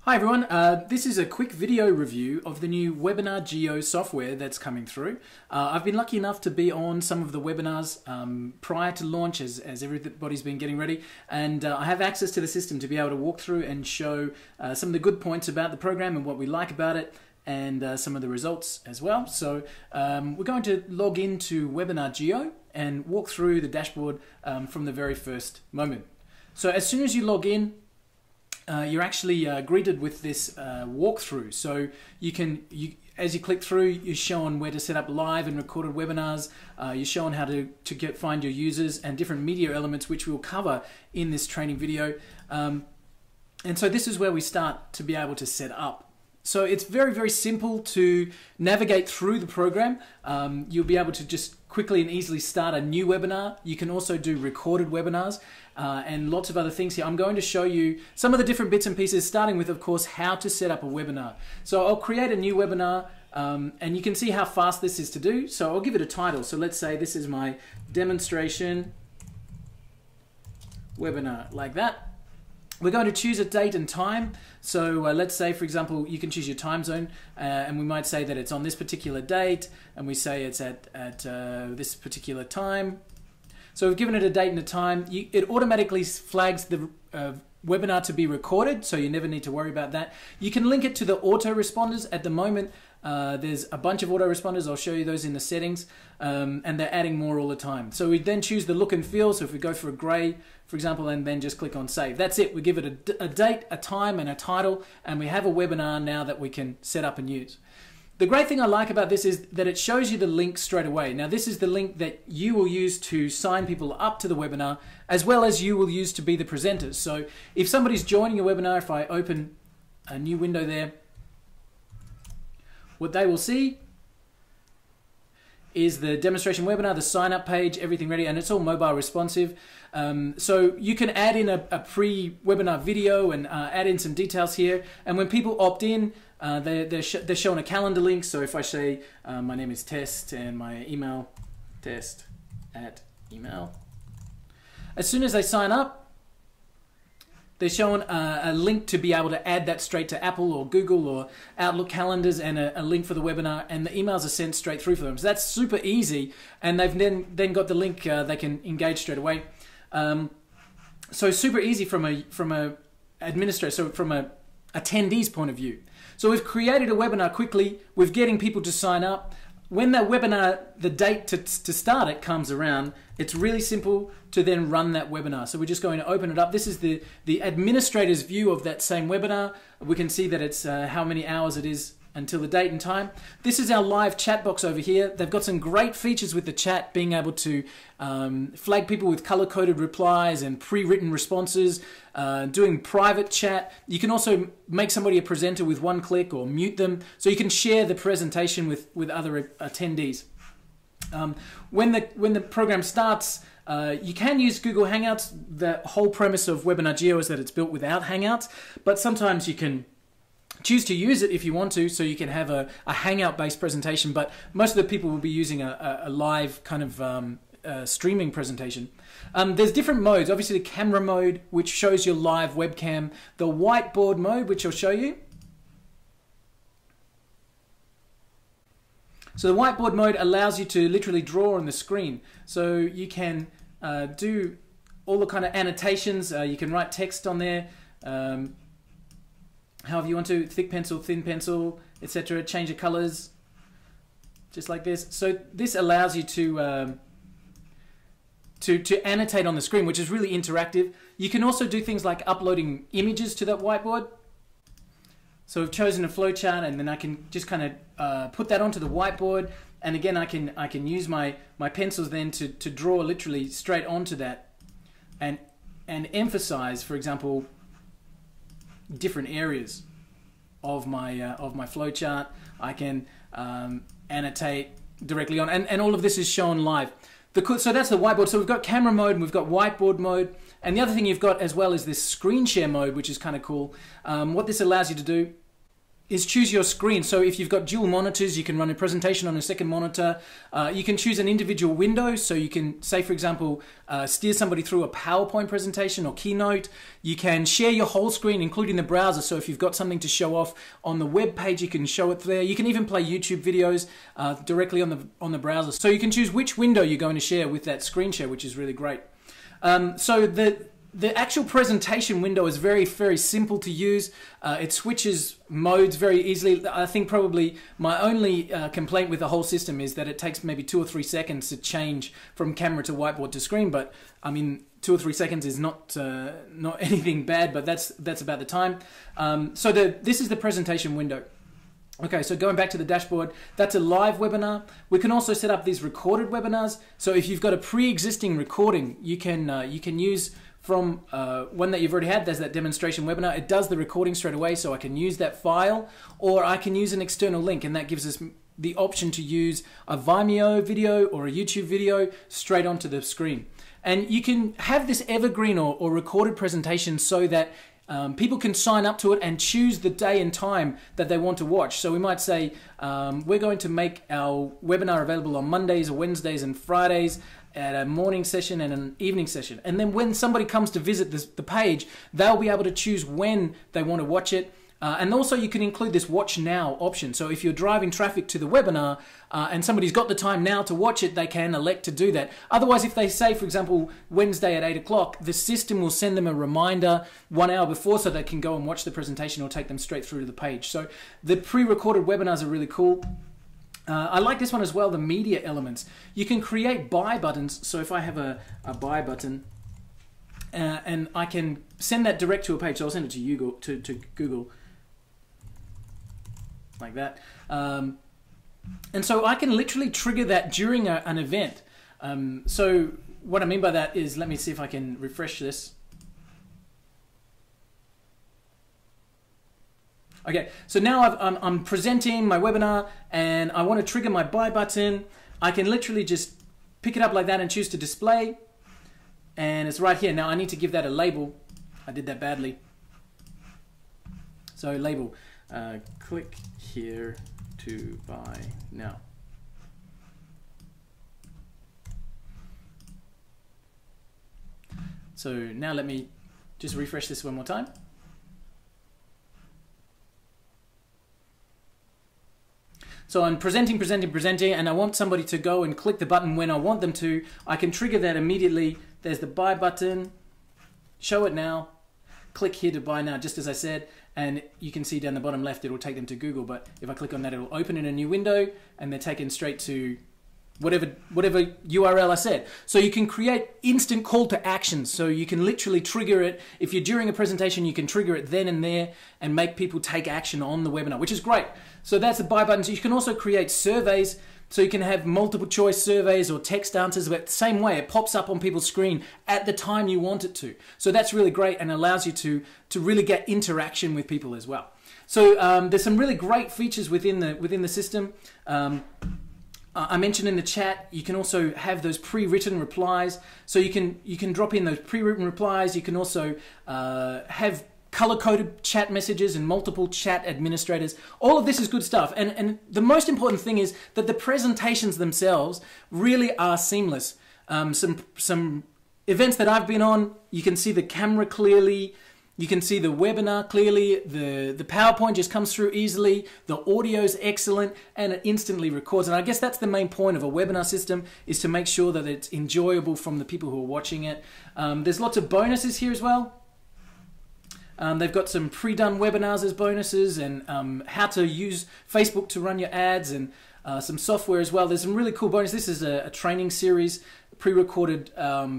Hi everyone, this is a quick video review of the new Webinar Geo software that's coming through. I've been lucky enough to be on some of the webinars prior to launch as everybody's been getting ready, and I have access to the system to be able to walk through and show some of the good points about the program and what we like about it, and some of the results as well. So we're going to log into Webinar Geo and walk through the dashboard from the very first moment. So as soon as you log in, you're actually greeted with this walkthrough. So as you click through, you're shown where to set up live and recorded webinars. You're shown how to find your users and different media elements, which we'll cover in this training video. And so this is where we start to be able to set up. So it's very, very simple to navigate through the program. You'll be able to just quickly and easily start a new webinar. You can also do recorded webinars and lots of other things here. I'm going to show you some of the different bits and pieces, starting with, of course, how to set up a webinar. So I'll create a new webinar and you can see how fast this is to do. So I'll give it a title. So let's say this is my demonstration webinar, like that. We're going to choose a date and time. So let's say, for example, you can choose your time zone, and we might say that it's on this particular date, and we say it's at this particular time. So we've given it a date and a time. It automatically flags the webinar to be recorded, so you never need to worry about that. You can link it to the autoresponders. At the moment, there's a bunch of autoresponders. I'll show you those in the settings, and they're adding more all the time. So we then choose the look and feel. So if we go for a gray, for example, and then just click on save. That's it. We give it a date, a time, and a title, and we have a webinar now that we can set up and use. The great thing I like about this is that it shows you the link straight away. Now this is the link that you will use to sign people up to the webinar, as well as you will use to be the presenters. So if somebody's joining a webinar, if I open a new window there, what they will see is the demonstration webinar, the sign up page, everything ready, and it's all mobile responsive. So you can add in a pre-webinar video and add in some details here. And when people opt in, they're shown a calendar link. So if I say my name is Test and my email, test@email. As soon as they sign up, they're shown a link to be able to add that straight to Apple or Google or Outlook calendars, and a link for the webinar, and the emails are sent straight through for them. So that's super easy, and they've then got the link they can engage straight away. So super easy from a administrator, so from a attendee's point of view. So we've created a webinar quickly. We're getting people to sign up. When that webinar, the date to start it comes around, it's really simple to then run that webinar. So we're just going to open it up. This is the administrator's view of that same webinar. We can see that it's how many hours it is until the date and time. This is our live chat box over here. They've got some great features with the chat, being able to flag people with color-coded replies and pre-written responses, doing private chat. You can also make somebody a presenter with one click or mute them, so you can share the presentation with other attendees. When the program starts, you can use Google Hangouts. The whole premise of Webinar Geo is that it's built without Hangouts, but sometimes you can choose to use it if you want to, so you can have a Hangout-based presentation, but most of the people will be using a live kind of streaming presentation. There's different modes. Obviously the camera mode, which shows your live webcam, the whiteboard mode, which I'll show you. So the whiteboard mode allows you to literally draw on the screen. So you can do all the kind of annotations. You can write text on there, however you want to, thick pencil, thin pencil, etc. Change the colors, just like this. So this allows you to annotate on the screen, which is really interactive. You can also do things like uploading images to that whiteboard. So we've chosen a flowchart, and then I can just kind of put that onto the whiteboard. And again, I can use my pencils then to draw literally straight onto that, and emphasize, for example, different areas of my flowchart. I can annotate directly on, and all of this is shown live. So that's the whiteboard. So we've got camera mode and we've got whiteboard mode, and the other thing you've got as well is this screen share mode, which is kind of cool. What this allows you to do is choose your screen. So if you've got dual monitors, you can run a presentation on a second monitor. You can choose an individual window. So you can, say, for example, steer somebody through a PowerPoint presentation or Keynote. You can share your whole screen, including the browser. So if you've got something to show off on the web page, you can show it there. You can even play YouTube videos directly on the browser. So you can choose which window you're going to share with that screen share, which is really great. So the actual presentation window is very, very simple to use. It switches modes very easily. I think probably my only complaint with the whole system is that it takes maybe 2 or 3 seconds to change from camera to whiteboard to screen. But I mean, 2 or 3 seconds is not anything bad, but that's about the time. So this is the presentation window. Okay, so going back to the dashboard, that's a live webinar. We can also set up these recorded webinars. So if you've got a pre-existing recording, you can use from one that you've already had. There's that demonstration webinar. It does the recording straight away, so I can use that file, or I can use an external link, and that gives us the option to use a Vimeo video or a YouTube video straight onto the screen. And you can have this evergreen or recorded presentation so that people can sign up to it and choose the day and time that they want to watch. So we might say we're going to make our webinar available on Mondays, Wednesdays and Fridays at a morning session and an evening session. And then when somebody comes to visit the page, they'll be able to choose when they want to watch it. And also you can include this watch now option. So if you're driving traffic to the webinar and somebody's got the time now to watch it, they can elect to do that. Otherwise, if they say, for example, Wednesday at 8 o'clock, the system will send them a reminder 1 hour before so they can go and watch the presentation or take them straight through to the page. So the pre-recorded webinars are really cool. I like this one as well, the media elements. You can create buy buttons. So if I have a buy button and I can send that direct to a page, so I'll send it to Google. Like that. And so I can literally trigger that during an event. So what I mean by that is, let me see if I can refresh this. Okay, so now I'm presenting my webinar and I want to trigger my buy button. I can literally just pick it up like that and choose to display. And it's right here. Now I need to give that a label. I did that badly. So label, click here to buy now. So now let me just refresh this one more time. So I'm presenting, and I want somebody to go and click the button when I want them to. I can trigger that immediately. There's the buy button, show it now, click here to buy now, just as I said, and you can see down the bottom left, it will take them to Google, but if I click on that, it will open in a new window, and they're taken straight to whatever URL I said. So you can create instant call to action. So you can literally trigger it. If you're during a presentation, you can trigger it then and there and make people take action on the webinar, which is great. So that's the buy button. So you can also create surveys. So you can have multiple choice surveys or text answers, but the same way, it pops up on people's screen at the time you want it to. So that's really great and allows you to really get interaction with people as well. So there's some really great features within the system. I mentioned in the chat, you can also have those pre-written replies. So you can drop in those pre-written replies. You can also have color-coded chat messages and multiple chat administrators. All of this is good stuff. And the most important thing is that the presentations themselves really are seamless. Some events that I've been on, you can see the camera clearly. You can see the webinar clearly, the PowerPoint just comes through easily, the audio's excellent, and it instantly records. And I guess that's the main point of a webinar system, is to make sure that it's enjoyable from the people who are watching it. There's lots of bonuses here as well. They've got some pre-done webinars as bonuses, and how to use Facebook to run your ads, and some software as well. There's some really cool bonuses. This is a training series, pre-recorded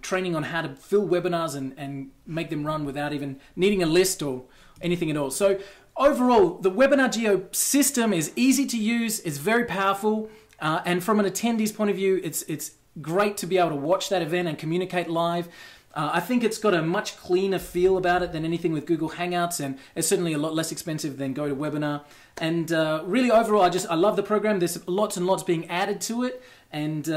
training on how to fill webinars and make them run without even needing a list or anything at all. So overall, the Webinar Geo system is easy to use, it's very powerful, and from an attendee's point of view, it's great to be able to watch that event and communicate live. I think it's got a much cleaner feel about it than anything with Google Hangouts, and it's certainly a lot less expensive than GoToWebinar. And really overall, I love the program. There's lots and lots being added to it, and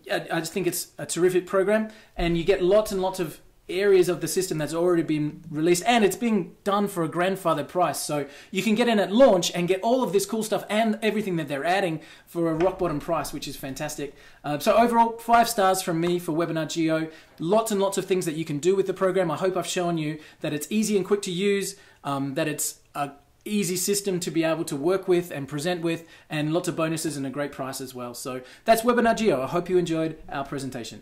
I just think it's a terrific program, and you get lots and lots of areas of the system that's already been released, and it's being done for a grandfather price. So you can get in at launch and get all of this cool stuff and everything that they're adding for a rock bottom price, which is fantastic. So overall, 5 stars from me for Webinar Geo. Lots and lots of things that you can do with the program. I hope I've shown you that it's easy and quick to use, that it's a easy system to be able to work with and present with, and lots of bonuses and a great price as well. So that's Webinar Geo. I hope you enjoyed our presentation.